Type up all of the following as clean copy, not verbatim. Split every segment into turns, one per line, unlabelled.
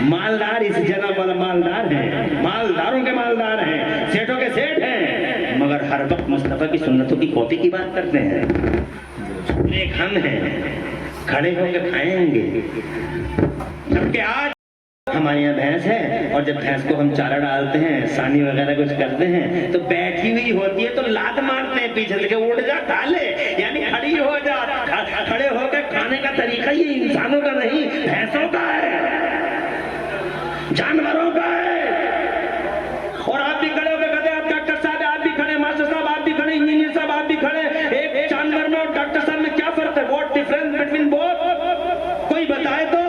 मालदार इस जन्म वाला मालदार है, मालदारों के मालदार हैं, सेठों के सेठ हैं, मगर हर वक्त मुस्तफा की सुन्नतों की कॉपी की बात करते हैं। एक हम हैं, खड़े होकर खाएंगे, जबकि आज हमारे यहाँ भैंस है और जब भैंस को हम चारा डालते हैं, सानी वगैरह कुछ करते हैं, तो बैठी हुई होती है तो लात मारते हैं पीछे से, उठ जा खा ले, यानी खड़ी हो जा। खड़े होकर खाने का तरीका ये इंसानों का नहीं, भैंसों का है, जानवरों का है। और आप भी खड़े होकर कहते हैं, आप डॉक्टर साहब आप भी खड़े, मास्टर साहब आप भी खड़े, इंजीनियर साहब आप भी खड़े, एक जानवर में और डॉक्टर साहब में क्या फर्क है? What difference between both? कोई बताए तो।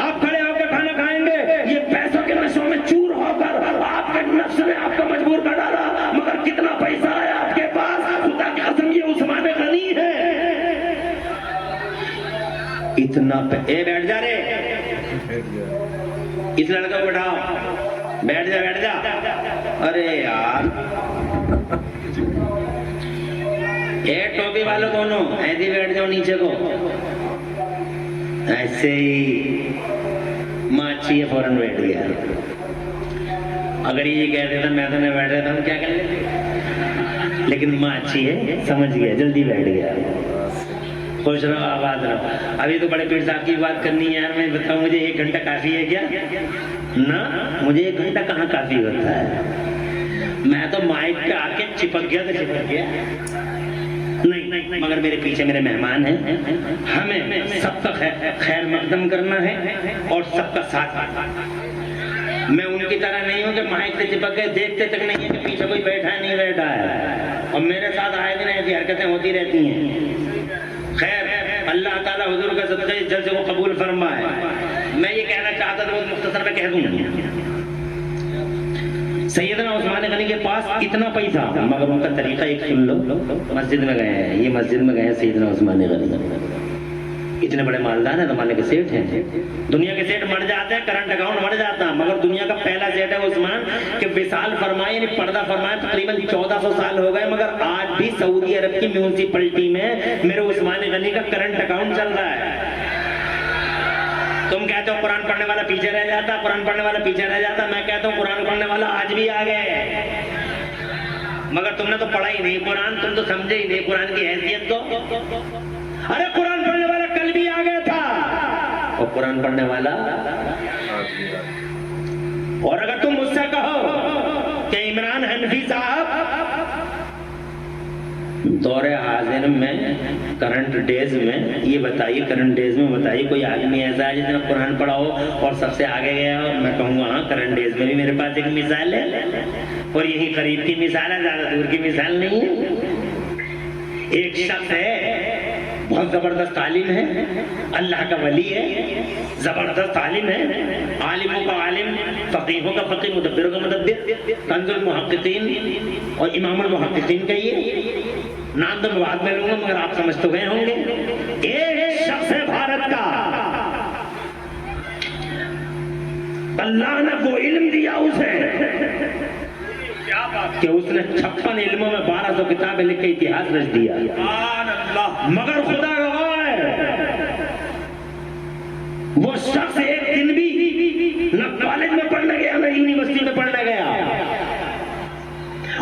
आप खड़े होकर खाना खाएंगे, ये पैसों के नशों में चूर होकर आपके नफ्स ने आपको मजबूर कर डाला, मगर कितना पैसा है आपके पास, खुदा की कसम ये उस्मान गनी है। इतना बैठ जा रे, इस लड़का को बैठाओ, बैठ जा बैठ जा। अरे यार टोपी वालों दोनों ऐसे बैठ जाओ नीचे को, ऐसे ही माची है फौरन बैठ गया। अगर ये कह देता मैं तो नहीं बैठ रहा था, हम क्या कर लेते, लेकिन माची है, समझ गया, जल्दी बैठ गया। खुश रहो, आबाद रहो। अभी तो बड़े पीर साहब की बात करनी है यार, मैं बताऊं मुझे 1 घंटा काफी है क्या? ना, मुझे 1 घंटा कहाँ काफी होता है। मैं तो माइक पे आके चिपक गया तो चिपक गया। नहीं, मगर मेरे पीछे मेरे मेहमान हैं, हमें सबका खैर मकदम करना है और सबका साथ। मैं उनकी तरह नहीं हूँ कि माइक से चिपक गए, देखते तक नहीं है कि पीछे कोई बैठा है नहीं बैठा है, और मेरे साथ आए दिन ऐसी हरकतें होती रहती हैं। खैर, अल्लाह ताला हुजूर का सदक़े जल्द से वो कबूल फरमाए। मैं ये कहना चाहता था, बहुत मुख्तसर में कह दूं, सैयदना उस्मान गनी के पास इतना पैसा, मगर उनका तरीका एक सुन लो। मस्जिद में गए हैं, ये मस्जिद में गए हैं सैयदना उस्मान गनी, इतने बड़े मालदार हैं, जमाने के सेठ हैं। दुनिया के सेठ मर जाते हैं, करंट अकाउंट मर जाता है, मगर दुनिया का पहला सेठ है उस्मान के विशाल फरमाए यानी पर्दा फरमाए तकरीबन 1400 साल हो गए, मगर आज भी सऊदी अरब की म्यूनिसिपैलिटी में मेरे उस्मान गनी का करंट अकाउंट चल रहा है। तुम कहते हो कुरान पढ़ने वाला पीछे रह जाता, कुरान पढ़ने वाला पीछे रह जाता, मैं कहता हूँ कुरान पढ़ने वाला आज भी आ गए, मगर तुमने तो पढ़ा ही नहीं कुरान, तुम तो समझे ही नहीं कुरान की हैसियत को। अरे कुरान पढ़ने वाला कल भी आ गया था, और कुरान पढ़ने वाला। और अगर तुम मुझसे कहो कि इमरान हनफी साहब दौरे हाजिर में करंट डेज में, ये बताइए करंट डेज में बताइए कोई आदमी ऐसा है जिसने कुरान पढ़ा हो और सबसे आगे गया हो? मैं कहूँगा हाँ, करंट डेज में भी मेरे पास एक मिसाल है, और यही करीब की मिसाल है, ज्यादा दूर की मिसाल नहीं है। एक शख्स है, बहुत जबरदस्त तालीम है, अल्लाह का वली है, जबरदस्त तालीम है, आलिमों का आलिम, फकीहों का फकीह, मुदब्बिरों का मुदब्बिर, कंजुल मुहक्किकीन और इमामुल मुहक्किकीन का ये नाम तो मैं बाद में लूंगा, मगर आप समझ तो गए होंगे। एक शख्स है भारत का, अल्लाह ने वो इल्म दिया उसे कि उसने 56 इल्मों में 1200 किताबें लिख के इतिहास रच दिया। मगर खुदा गवाह है, वो शख्स एक दिन भी न कॉलेज में पढ़ने गया न यूनिवर्सिटी में पढ़ने गया।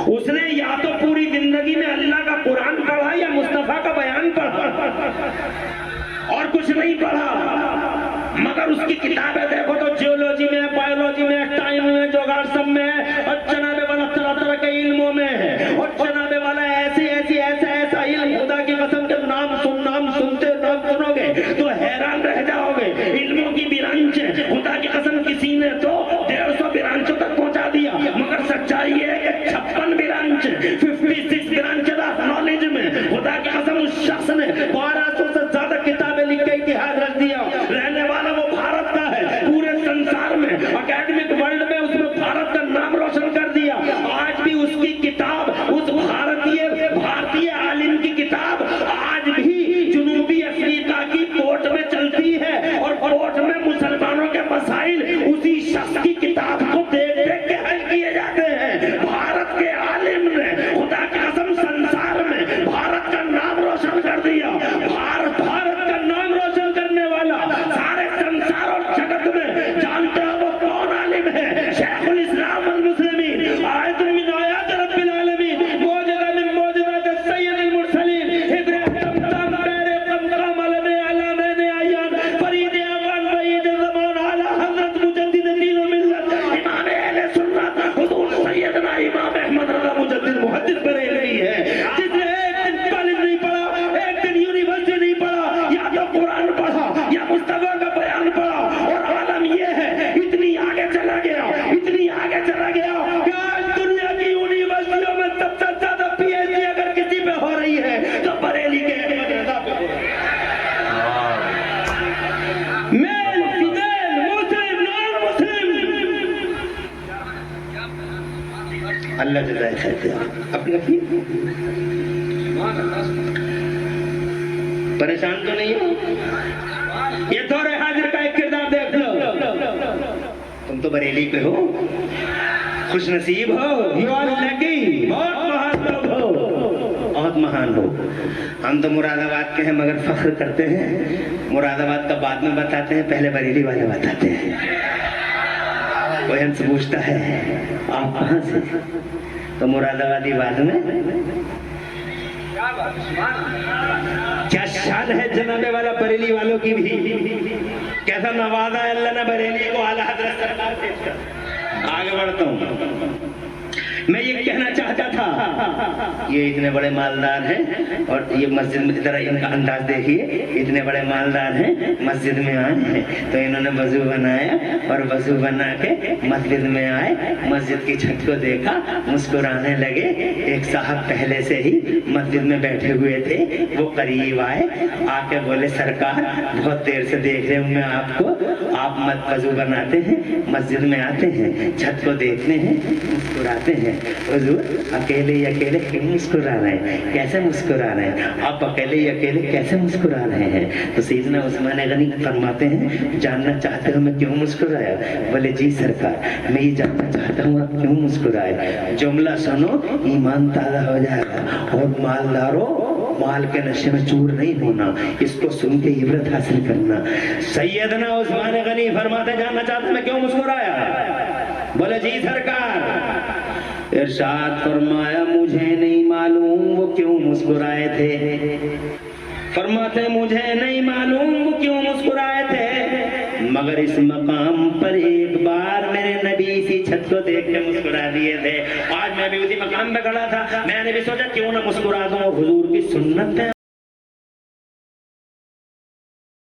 उसने या तो पूरी जिंदगी में अल्लाह का कुरान पढ़ा या मुस्तफा का बयान पढ़ा, और कुछ नहीं पढ़ा। मगर उसकी किताबें देखो तो जियोलॉजी में, बायोलॉजी में, टाइम में, जोगाड़ में, और जनाबे वाला तरह तरह के इल्मों में है, और जनाबे वाला ऐसा इल्म, खुदा की कसम के नाम सुनते नाम सुनोगे तो हैरान रह जाओगे। इल्मों की ब्रांच, खुदा की कसम किसी ने तो 150 ब्रांचों तक पहुंचा दिया, मगर सच्चाई है कि 56 ब्रांच, 56 ब्रांच ऑफ नॉलेज में खुदा की कसम उस शख्स ने 1200 से ज्यादा किताबें लिख के इतिहास रख दिया। रहने वाला वो भारत का है, पूरे संसार में एकेडमिक वर्ल्ड में उसने भारत का नाम रोशन कर दिया। आज भी उसकी किताब, उस भारतीय आलिम की किताब आज भी जुनूबी अफ्रीका की कोर्ट में चलती है, और कोर्ट में मुसलमानों के मसाइल उसी शख्स की किताब को देख देख के हल किए जाते हैं। भारत के आलिम ने खुदा की कसम संसार में भारत का नाम रोशन कर दिया। भारत का नाम रोशन करने वाला मेल फीमेल मुस्लिम नॉन मुस्लिम, अल्लाह जज़ाए खैर दे। अपनी अपनी परेशान तो नहीं हो? ये दौरे हाजिर का एक किरदार देख लो। तुम तो बरेली पे हो, खुश नसीब हो, यू आर लकी, बहुत महान लोग हो, बहुत महान हो। हम तो मुरादाबाद के हैं मगर फख्र करते हैं। मुरादाबाद का बाद में बताते हैं, पहले बरेली वाले बताते हैं। कोई हमसे पूछता है आप कहाँ से, तो मुरादाबादी बाद में। क्या शान है जनाबे वाला बरेली वालों की भी, कैसा नवाजा है अल्लाह ने बरेली को आला हज़रत सरकार से। आगे बढ़ता हूँ, मैं ये कहना चाहता था, ये इतने बड़े मालदार हैं और ये मस्जिद में, जरा इनका अंदाज देखिए, इतने बड़े मालदार हैं, मस्जिद में आए हैं तो इन्होंने वजू बनाया और वजू बना के मस्जिद में आए, मस्जिद की छत को देखा, मुस्कुराने लगे। एक साहब पहले से ही मस्जिद में बैठे हुए थे, वो करीब आए, आके बोले सरकार बहुत देर से देख रहे हूँ मैं आपको, आप मत वजू बनाते हैं, मस्जिद में आते हैं, छत को देखते हैं, मुस्कुराते हैं, हुजूर अकेले ही अकेले क्यों मुस्कुरा रहे हैं, कैसे मुस्कुरा रहे हैं आप, अकेले ही अकेले कैसे मुस्कुरा रहे हैं? तो सैयदना उस्मान गनी फरमाते हैं जानना चाहते हो मैं क्यों मुस्कुराया? बोले जी सरकार मैं ये जानना चाहता हूँ आप क्यों मुस्कुराए? जुमला सुनो ईमान ताज़ा हो जाएगा, और मालदारों माल के नशे में चूर नहीं होना, इसको सुन के इबरत हासिल करना। सैयदना उस्मान गनी फरमाते जानना चाहते मैं क्यों मुस्कुराया? बोले जी सरकार, इरशाद फरमाया मुझे नहीं मालूम वो क्यों मुस्कुराए थे। फरमाते मुझे नहीं मालूम वो क्यों मुस्कुराए थे, मगर इस मकाम पर एक बार मेरे नबी इसी छत को देख के मुस्कुरा दिए थे। आज मैं भी उसी मकाम पे खड़ा था, मैंने भी सोचा क्यों ना मुस्कुरा दूं, और हुजूर की सुन्नत है।